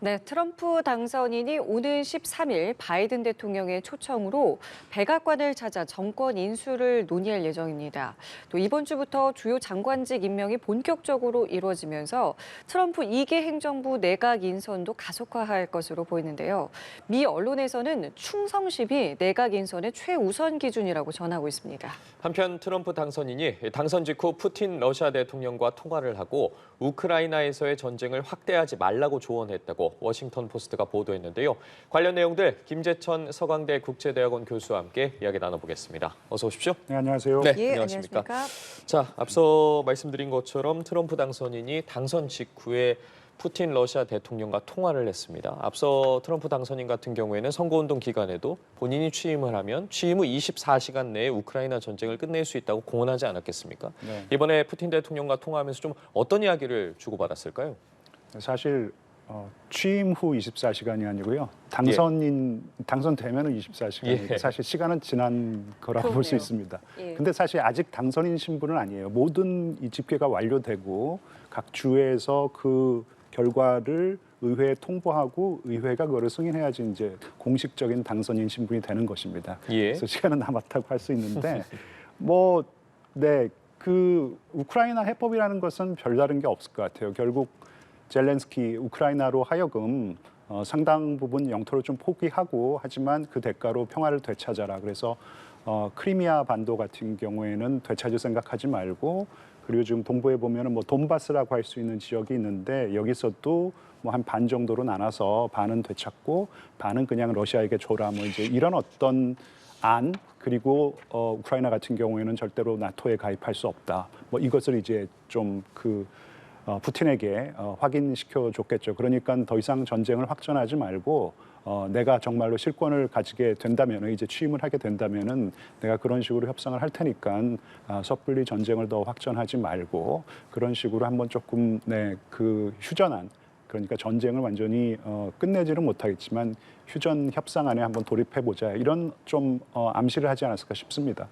네, 트럼프 당선인이 오는 13일 바이든 대통령의 초청으로 백악관을 찾아 정권 인수를 논의할 예정입니다. 또 이번 주부터 주요 장관직 임명이 본격적으로 이루어지면서 트럼프 2기 행정부 내각 인선도 가속화할 것으로 보이는데요. 미 언론에서는 충성심이 내각 인선의 최우선 기준이라고 전하고 있습니다. 한편 트럼프 당선인이 당선 직후 푸틴 러시아 대통령과 통화를 하고 우크라이나에서의 전쟁을 확대하지 말라고 조언했다고 워싱턴 포스트가 보도했는데요. 관련 내용들 김재천 서강대 국제대학원 교수와 함께 이야기 나눠보겠습니다. 어서 오십시오. 네, 안녕하세요. 네, 예, 안녕하십니까. 안녕하십니까. 자, 앞서 말씀드린 것처럼 트럼프 당선인이 당선 직후에 푸틴 러시아 대통령과 통화를 했습니다. 앞서 트럼프 당선인 같은 경우에는 선거운동 기간에도 본인이 취임을 하면 취임 후 24시간 내에 우크라이나 전쟁을 끝낼 수 있다고 공언하지 않았겠습니까? 네. 이번에 푸틴 대통령과 통화하면서 좀 어떤 이야기를 주고받았을까요? 사실 취임 후 24시간이 아니고요. 당선되면은 24시간이니까 예. 사실 시간은 지난 거라고 볼 수 그러네요. 있습니다. 예. 근데 사실 아직 당선인 신분은 아니에요. 모든 이 집계가 완료되고 각 주에서 그 결과를 의회에 통보하고 의회가 그거를 승인해야지 이제 공식적인 당선인 신분이 되는 것입니다. 예. 그래서 시간은 남았다고 할 수 있는데 그 우크라이나 해법이라는 것은 별다른 게 없을 것 같아요. 결국 젤렌스키 우크라이나로 하여금 상당 부분 영토를 좀 포기하고 하지만 그 대가로 평화를 되찾아라. 그래서 크리미아 반도 같은 경우에는 되찾을 생각하지 말고 그리고 지금 동부에 보면은 뭐 돈바스라고 할 수 있는 지역이 있는데 여기서도 뭐 한 반 정도로 나눠서 반은 되찾고 반은 그냥 러시아에게 줘라. 뭐 이제 이런 어떤 안 그리고 우크라이나 같은 경우에는 절대로 나토에 가입할 수 없다. 뭐 이것을 이제 좀 푸틴에게 확인시켜 줬겠죠. 그러니까 더 이상 전쟁을 확전하지 말고 내가 정말로 실권을 가지게 된다면 이제 취임을 하게 된다면은 내가 그런 식으로 협상을 할 테니까 섣불리 전쟁을 더 확전하지 말고 그런 식으로 한번 조금 그 휴전안 그러니까 전쟁을 완전히 끝내지는 못하겠지만 휴전 협상 안에 한번 돌입해보자 이런 좀 암시를 하지 않았을까 싶습니다.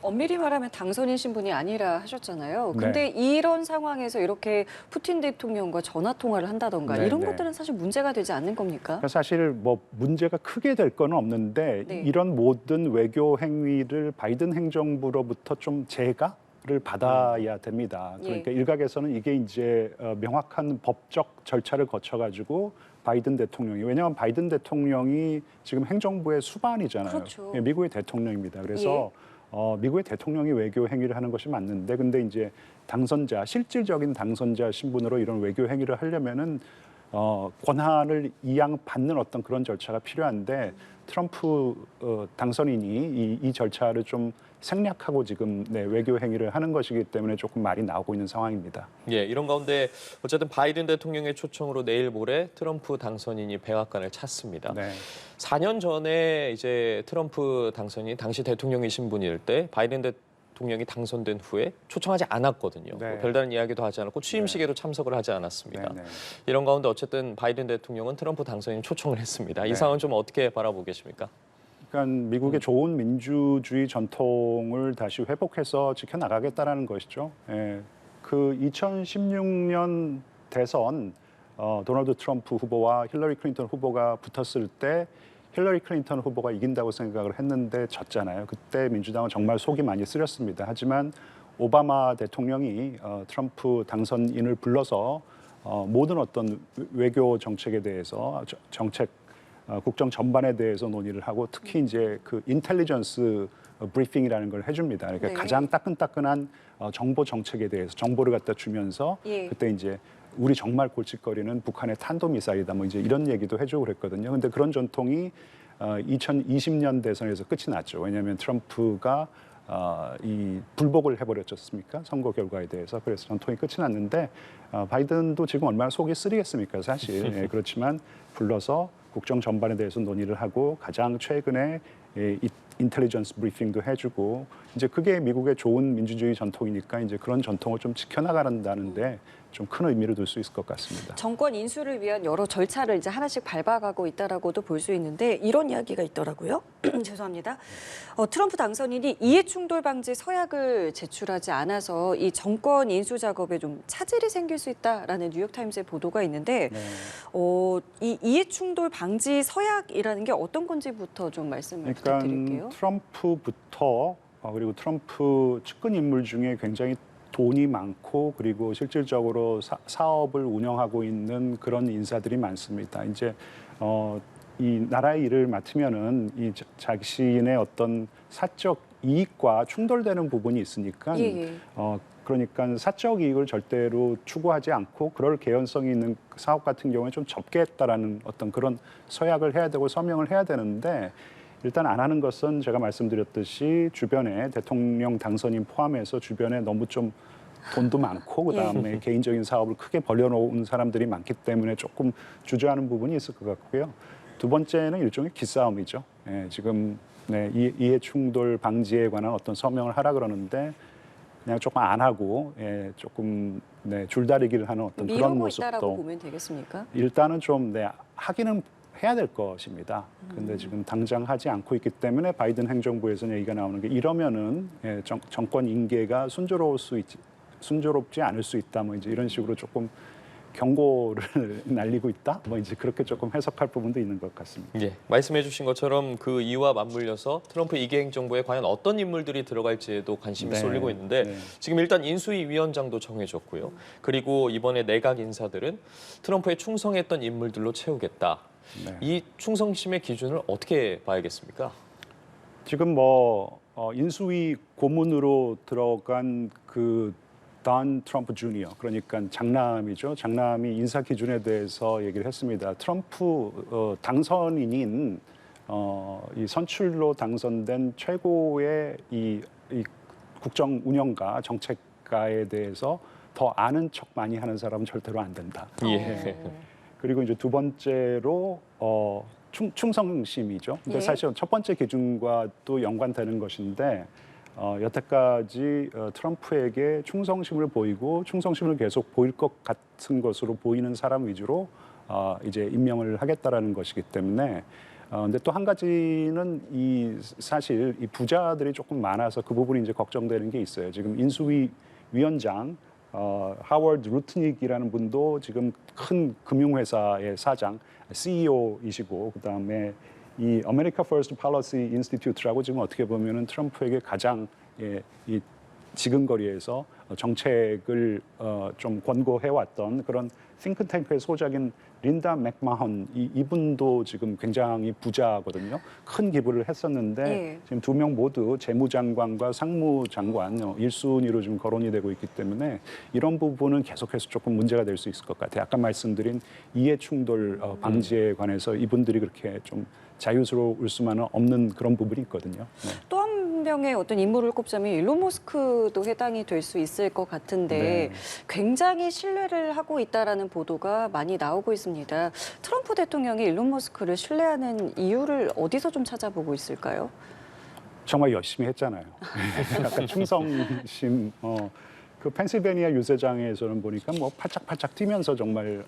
엄밀히 말하면 당선인 신분이 아니라 하셨잖아요. 근데 네. 이런 상황에서 이렇게 푸틴 대통령과 전화 통화를 한다던가 네, 이런 네. 것들은 사실 문제가 되지 않는 겁니까? 그러니까 사실 뭐 문제가 크게 될 건 없는데 네. 이런 모든 외교 행위를 바이든 행정부로부터 좀 제가를 받아야 됩니다. 그러니까 예. 일각에서는 이게 이제 명확한 법적 절차를 거쳐가지고 바이든 대통령이 왜냐하면 바이든 대통령이 지금 행정부의 수반이잖아요. 그렇죠. 예, 미국의 대통령입니다. 그래서 미국의 대통령이 외교 행위를 하는 것이 맞는데 근데 이제 실질적인 당선자 신분으로 이런 외교 행위를 하려면은 권한을 이양받는 어떤 그런 절차가 필요한데 트럼프 당선인이 이 절차를 좀 생략하고 지금 외교 행위를 하는 것이기 때문에 조금 말이 나오고 있는 상황입니다. 예, 이런 가운데 어쨌든 바이든 대통령의 초청으로 내일 모레 트럼프 당선인이 백악관을 찾습니다. 네. 4년 전에 이제 트럼프 당선인이 당시 대통령이신 분일 때 바이든 대통령이 당선된 후에 초청하지 않았거든요. 네. 뭐 별다른 이야기도 하지 않았고 취임식에도 참석을 하지 않았습니다. 네, 네. 이런 가운데 어쨌든 바이든 대통령은 트럼프 당선인 초청을 했습니다. 이 네. 상황은 좀 어떻게 바라보고 계십니까? 그러니까 미국의 좋은 민주주의 전통을 다시 회복해서 지켜나가겠다라는 것이죠. 예. 그 2016년 대선 도널드 트럼프 후보와 힐러리 클린턴 후보가 붙었을 때 힐러리 클린턴 후보가 이긴다고 생각을 했는데 졌잖아요. 그때 민주당은 정말 속이 많이 쓰렸습니다. 하지만 오바마 대통령이 트럼프 당선인을 불러서 모든 어떤 외교 정책에 대해서 국정 전반에 대해서 논의를 하고 특히 이제 그 인텔리전스 브리핑이라는 걸 해줍니다. 그러니까 네. 가장 따끈따끈한 정보 정책에 대해서 정보를 갖다 주면서 예. 그때 이제 우리 정말 골칫거리는 북한의 탄도미사일이다. 뭐 이제 이런 얘기도 해주고 그랬거든요. 근데 그런 전통이 2020년 대선에서 끝이 났죠. 왜냐하면 트럼프가 이 불복을 해버렸지 않습니까? 선거 결과에 대해서. 그래서 전통이 끝이 났는데 바이든도 지금 얼마나 속이 쓰리겠습니까? 사실. 예, 그렇지만 불러서 국정 전반에 대해서 논의를 하고 가장 최근에 인텔리전스 브리핑도 해주고 이제 그게 미국의 좋은 민주주의 전통이니까 이제 그런 전통을 좀 지켜나가는다는데 좀 큰 의미를 둘 수 있을 것 같습니다. 정권 인수를 위한 여러 절차를 이제 하나씩 밟아가고 있다라고도 볼 수 있는데 이런 이야기가 있더라고요. 죄송합니다. 트럼프 당선인이 이해충돌 방지 서약을 제출하지 않아서 이 정권 인수 작업에 좀 차질이 생길 수 있다라는 뉴욕타임스의 보도가 있는데 네. 이 이해충돌 방지 서약이라는 게 어떤 건지부터 좀 말씀을 그러니까 부탁드릴게요. 트럼프부터 그리고 트럼프 측근 인물 중에 굉장히 돈이 많고 그리고 실질적으로 사업을 운영하고 있는 그런 인사들이 많습니다. 이제 이 나라의 일을 맡으면은 이 자신의 어떤 사적 이익과 충돌되는 부분이 있으니까 예. 그러니까 사적 이익을 절대로 추구하지 않고 그럴 개연성이 있는 사업 같은 경우에 좀 접게 했다라는 어떤 그런 서약을 해야 되고 서명을 해야 되는데 일단 안 하는 것은 제가 말씀드렸듯이 주변에 대통령 당선인 포함해서 주변에 너무 좀 돈도 많고 그다음에 개인적인 사업을 크게 벌여놓은 사람들이 많기 때문에 조금 주저하는 부분이 있을 것 같고요. 두 번째는 일종의 기싸움이죠. 지금 이해 충돌 방지에 관한 어떤 서명을 하라 그러는데 그냥 조금 안 하고 조금 줄다리기를 하는 어떤 그런 미루고 있다라고 모습도 보면 되겠습니까? 일단은 좀 하기는 해야 될 것입니다. 근데 지금 당장 하지 않고 있기 때문에 바이든 행정부에서는 얘기가 나오는 게 이러면은 정권 인계가 순조롭지 않을 수 있다. 뭐 이제 이런 식으로 조금 경고를 날리고 있다. 뭐 이제 그렇게 조금 해석할 부분도 있는 것 같습니다. 예, 말씀해주신 것처럼 그 이유와 맞물려서 트럼프 2기 행정부에 과연 어떤 인물들이 들어갈지에도 관심이 네, 쏠리고 있는데 네. 지금 일단 인수위 위원장도 정해졌고요. 그리고 이번에 내각 인사들은 트럼프에 충성했던 인물들로 채우겠다. 네. 이 충성심의 기준을 어떻게 봐야겠습니까? 지금 인수위 고문으로 들어간 그 돈 트럼프 주니어, 그러니까 장남이죠. 장남이 인사 기준에 대해서 얘기를 했습니다. 트럼프 당선인인 이 선출로 당선된 최고의 이 국정 운영가, 정책가에 대해서 더 아는 척 많이 하는 사람은 절대로 안 된다. 예. 그리고 이제 두 번째로 충성심이죠. 근데 예. 사실 첫 번째 기준과 또 연관되는 것인데 여태까지 트럼프에게 충성심을 보이고 충성심을 계속 보일 것 같은 것으로 보이는 사람 위주로 이제 임명을 하겠다라는 것이기 때문에 근데 또 한 가지는 사실 이 부자들이 조금 많아서 그 부분이 이제 걱정되는 게 있어요. 지금 인수위 위원장 하워드 루트닉이라는 분도 지금 큰 금융회사의 사장, CEO이시고 그다음에 이 America First Policy Institute라고 지금 어떻게 보면은 트럼프에게 가장 이 지근거리에서 정책을 좀 권고해왔던 그런 싱크탱크의 소장인 린다 맥마헌 이분도 지금 굉장히 부자거든요. 큰 기부를 했었는데 예. 지금 두 명 모두 재무장관과 상무장관 1순위로 지금 거론이 되고 있기 때문에 이런 부분은 계속해서 조금 문제가 될 수 있을 것 같아요. 아까 말씀드린 이해충돌 방지에 관해서 이분들이 그렇게 좀 자유스러울 수만은 없는 그런 부분이 있거든요. 네. 또 한 명의 어떤 인물을 꼽자면 일론 머스크도 해당이 될 수 있을 것 같은데 네. 굉장히 신뢰를 하고 있다라는 보도가 많이 나오고 있습니다. 트럼프 대통령이 일론 머스크를 신뢰하는 이유를 어디서 좀 찾아보고 있을까요? 정말 열심히 했잖아요. 약간 충성심. 그 펜실베니아 유세장에서는 보니까 뭐 팔짝팔짝 뛰면서 정말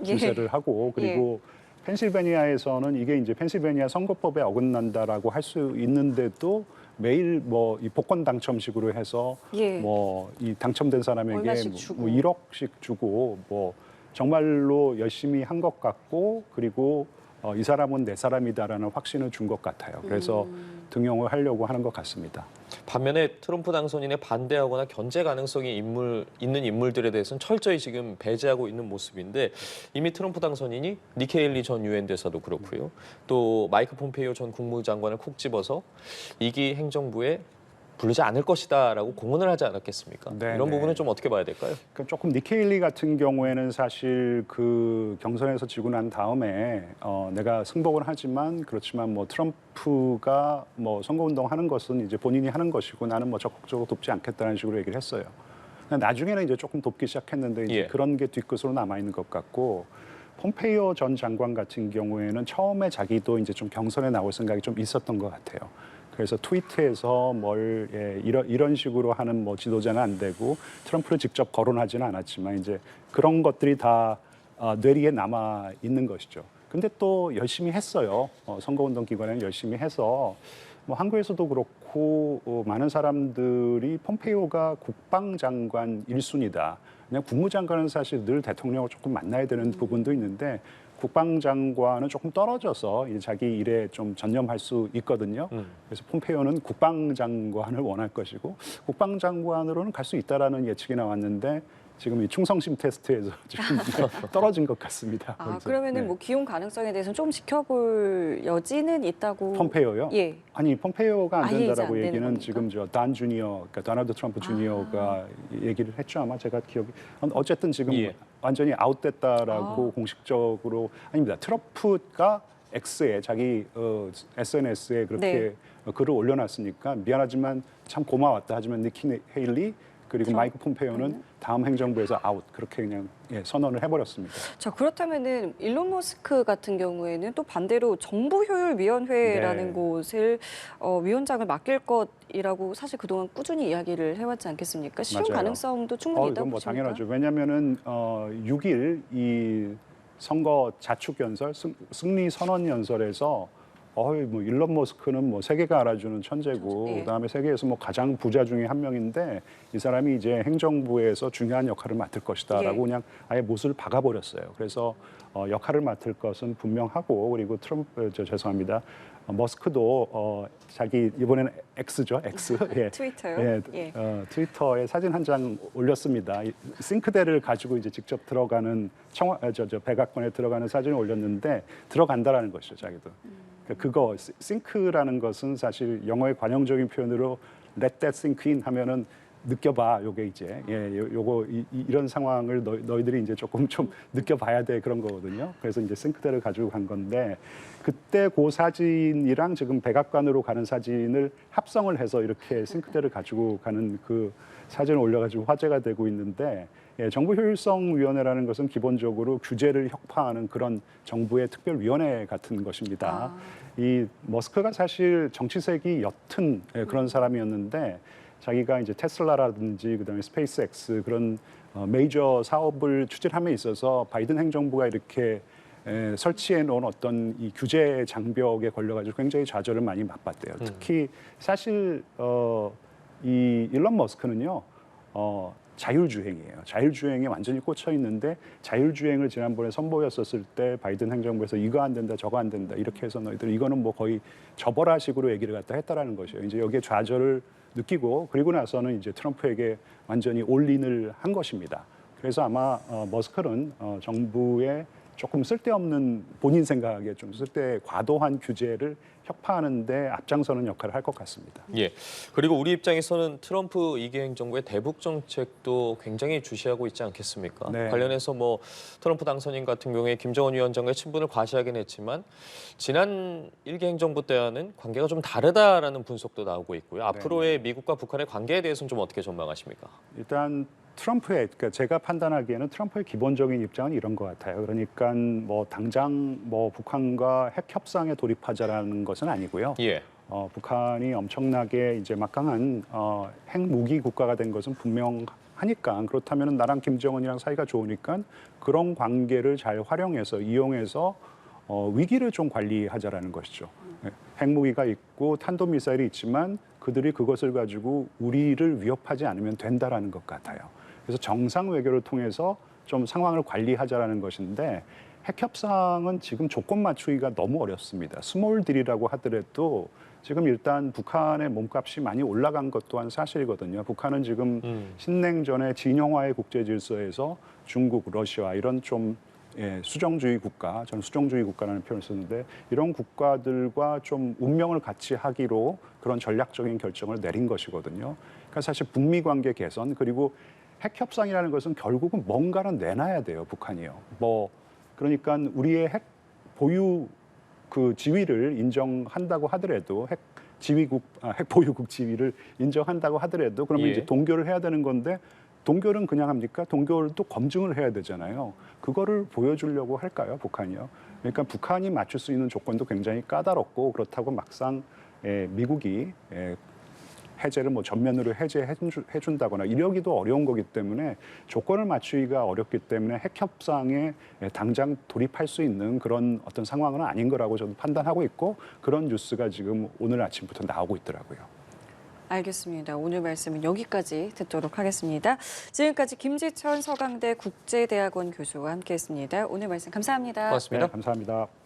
유세를 하고 그리고 펜실베니아에서는 이게 이제 펜실베니아 선거법에 어긋난다라고 할 수 있는데도 매일 뭐 이 복권 당첨식으로 해서 예. 뭐 이 당첨된 사람에게 얼마씩 주고. 뭐 1억씩 주고 뭐 정말로 열심히 한 것 같고 그리고 이 사람은 내 사람이다라는 확신을 준 것 같아요. 그래서 등용을 하려고 하는 것 같습니다. 반면에 트럼프 당선인에 반대하거나 견제 가능성이 있는 인물들에 대해서는 철저히 지금 배제하고 있는 모습인데 이미 트럼프 당선인이 니키 헤일리 전 유엔 대사도 그렇고요. 또 마이크 폼페이오 전 국무장관을 콕 집어서 2기 행정부에 부르지 않을 것이다라고 공언을 하지 않았겠습니까? 네, 이런 네. 부분은 좀 어떻게 봐야 될까요? 그러니까 조금 니키 헤일리 같은 경우에는 사실 그 경선에서 지고 난 다음에 내가 승복을 하지만 그렇지만 뭐 트럼프가 뭐 선거운동 하는 것은 이제 본인이 하는 것이고 나는 뭐 적극적으로 돕지 않겠다는 식으로 얘기를 했어요. 나중에는 이제 조금 돕기 시작했는데 이제 예. 그런 게 뒤끝으로 남아 있는 것 같고 폼페이오 전 장관 같은 경우에는 처음에 자기도 이제 좀 경선에 나올 생각이 좀 있었던 것 같아요. 그래서 트위터에서 이런 식으로 하는 뭐 지도자는 안 되고 트럼프를 직접 거론하지는 않았지만 이제 그런 것들이 다 뇌리에 남아 있는 것이죠. 근데 또 열심히 했어요. 선거운동 기간에는 열심히 해서 뭐 한국에서도 그렇고 많은 사람들이 폼페이오가 국방장관 1순위다. 그냥 국무장관은 사실 늘 대통령을 조금 만나야 되는 부분도 있는데 국방장관은 조금 떨어져서 이제 자기 일에 좀 전념할 수 있거든요. 그래서 폼페이오는 국방장관을 원할 것이고 국방장관으로는 갈 수 있다라는 예측이 나왔는데 지금 이 충성심 테스트에서 지금 떨어진 것 같습니다. 아, 거기서. 그러면은 네. 뭐 기용 가능성에 대해서는 좀 지켜볼 여지는 있다고. 폼페이오요? 예. 아니 폼페이오가 안 아예 이제 된다라고 안 되는 얘기는 겁니까? 지금 저 단 주니어, 그러니까 도널드 트럼프 주니어가 얘기를 했죠. 아마 제가 기억이 어쨌든 지금 예. 완전히 아웃됐다라고 공식적으로 아닙니다. 트럼프가 X에 자기 SNS에 그렇게 네. 글을 올려놨으니까 미안하지만 참 고마웠다. 하지만 니키 헤일리 그리고 마이크 폼페이오는 다음 행정부에서 아웃 그렇게 그냥 선언을 해버렸습니다. 자, 그렇다면은 일론 머스크 같은 경우에는 또 반대로 정부효율위원회라는 네. 곳을 위원장을 맡길 것이라고 사실 그동안 꾸준히 이야기를 해왔지 않겠습니까? 시험 맞아요. 가능성도 충분히 있다고 이건 뭐 보십니까? 당연하죠. 왜냐하면은 6일 이 선거 자축 연설, 승리 선언 연설에서 뭐 일론 머스크는 뭐 세계가 알아주는 천재고 예. 그다음에 세계에서 뭐 가장 부자 중에 한 명인데 이 사람이 이제 행정부에서 중요한 역할을 맡을 것이다라고 예. 그냥 아예 못을 박아버렸어요. 그래서 역할을 맡을 것은 분명하고 그리고 죄송합니다. 머스크도 자기 이번에는 X죠, X. 예. 트위터요? 예, 예. 트위터에 사진 한 장 올렸습니다. 이 싱크대를 가지고 이제 직접 들어가는 백악관에 들어가는 사진을 올렸는데 들어간다라는 것이죠, 자기도. 그러니까 그거 싱크라는 것은 사실 영어의 관용적인 표현으로 let that sink in 하면은 느껴봐. 요게 이제 요거 이런 상황을 너희들이 이제 조금 좀 느껴봐야 돼 그런 거거든요. 그래서 이제 싱크대를 가지고 간 건데 그때 그 사진이랑 지금 백악관으로 가는 사진을 합성을 해서 이렇게 싱크대를 가지고 가는 그 사진을 올려가지고 화제가 되고 있는데 정부효율성위원회라는 것은 기본적으로 규제를 혁파하는 그런 정부의 특별위원회 같은 것입니다. 이 머스크가 사실 정치색이 옅은 그런 사람이었는데 자기가 이제 테슬라라든지 그다음에 스페이스X 그런 메이저 사업을 추진함에 있어서 바이든 행정부가 이렇게 설치해 놓은 어떤 이 규제 장벽에 걸려가지고 굉장히 좌절을 많이 맛봤대요. 특히 사실 이 일론 머스크는요 자율주행이에요. 자율주행에 완전히 꽂혀 있는데 자율주행을 지난번에 선보였었을 때 바이든 행정부에서 이거 안 된다 저거 안 된다 이렇게 해서 너희들 이거는 뭐 거의 접어라식으로 얘기를 갖다 했다라는 것이에요. 이제 여기에 좌절을 느끼고 그리고 나서는 이제 트럼프에게 완전히 올인을 한 것입니다. 그래서 아마 머스크는 정부의 조금 쓸데없는 본인 생각에 좀 과도한 규제를 혁파하는데 앞장서는 역할을 할 것 같습니다. 예. 그리고 우리 입장에서는 트럼프 2기 행정부의 대북 정책도 굉장히 주시하고 있지 않겠습니까? 네. 관련해서 뭐 트럼프 당선인 같은 경우에 김정은 위원장과의 친분을 과시하긴 했지만 지난 1기 행정부 때와는 관계가 좀 다르다라는 분석도 나오고 있고요. 앞으로의 미국과 북한의 관계에 대해서는 좀 어떻게 전망하십니까? 일단 그러니까 제가 판단하기에는 트럼프의 기본적인 입장은 이런 것 같아요. 그러니까 뭐 당장 뭐 북한과 핵 협상에 돌입하자라는 것은 아니고요. 예. 북한이 엄청나게 이제 막강한 핵무기 국가가 된 것은 분명하니까 그렇다면 나랑 김정은이랑 사이가 좋으니까 그런 관계를 잘 활용해서 이용해서 위기를 좀 관리하자라는 것이죠. 핵무기가 있고 탄도미사일이 있지만 그들이 그것을 가지고 우리를 위협하지 않으면 된다라는 것 같아요. 그래서 정상 외교를 통해서 좀 상황을 관리하자라는 것인데 핵 협상은 지금 조건 맞추기가 너무 어렵습니다. 스몰 딜이라고 하더라도 지금 일단 북한의 몸값이 많이 올라간 것 또한 사실이거든요. 북한은 지금 신냉전의 진영화의 국제 질서에서 중국, 러시아 이런 좀 수정주의 국가, 저는 수정주의 국가라는 표현을 썼는데 이런 국가들과 좀 운명을 같이 하기로 그런 전략적인 결정을 내린 것이거든요. 그러니까 사실 북미 관계 개선 그리고 핵 협상이라는 것은 결국은 뭔가는 내놔야 돼요, 북한이요. 그러니까 우리의 핵 보유 그 지위를 인정한다고 하더라도 핵 보유국 지위를 인정한다고 하더라도 그러면 이제 동결을 해야 되는 건데 동결은 그냥 합니까? 동결도 검증을 해야 되잖아요. 그거를 보여주려고 할까요, 북한이요? 그러니까 북한이 맞출 수 있는 조건도 굉장히 까다롭고 그렇다고 막상 미국이 해제를 뭐 전면으로 해준다거나 이러기도 어려운 거기 때문에 조건을 맞추기가 어렵기 때문에 핵 협상에 당장 돌입할 수 있는 그런 어떤 상황은 아닌 거라고 저는 판단하고 있고 그런 뉴스가 지금 오늘 아침부터 나오고 있더라고요. 알겠습니다. 오늘 말씀은 여기까지 듣도록 하겠습니다. 지금까지 김지천 서강대 국제대학원 교수와 함께했습니다. 오늘 말씀 감사합니다. 고맙습니다. 네, 감사합니다.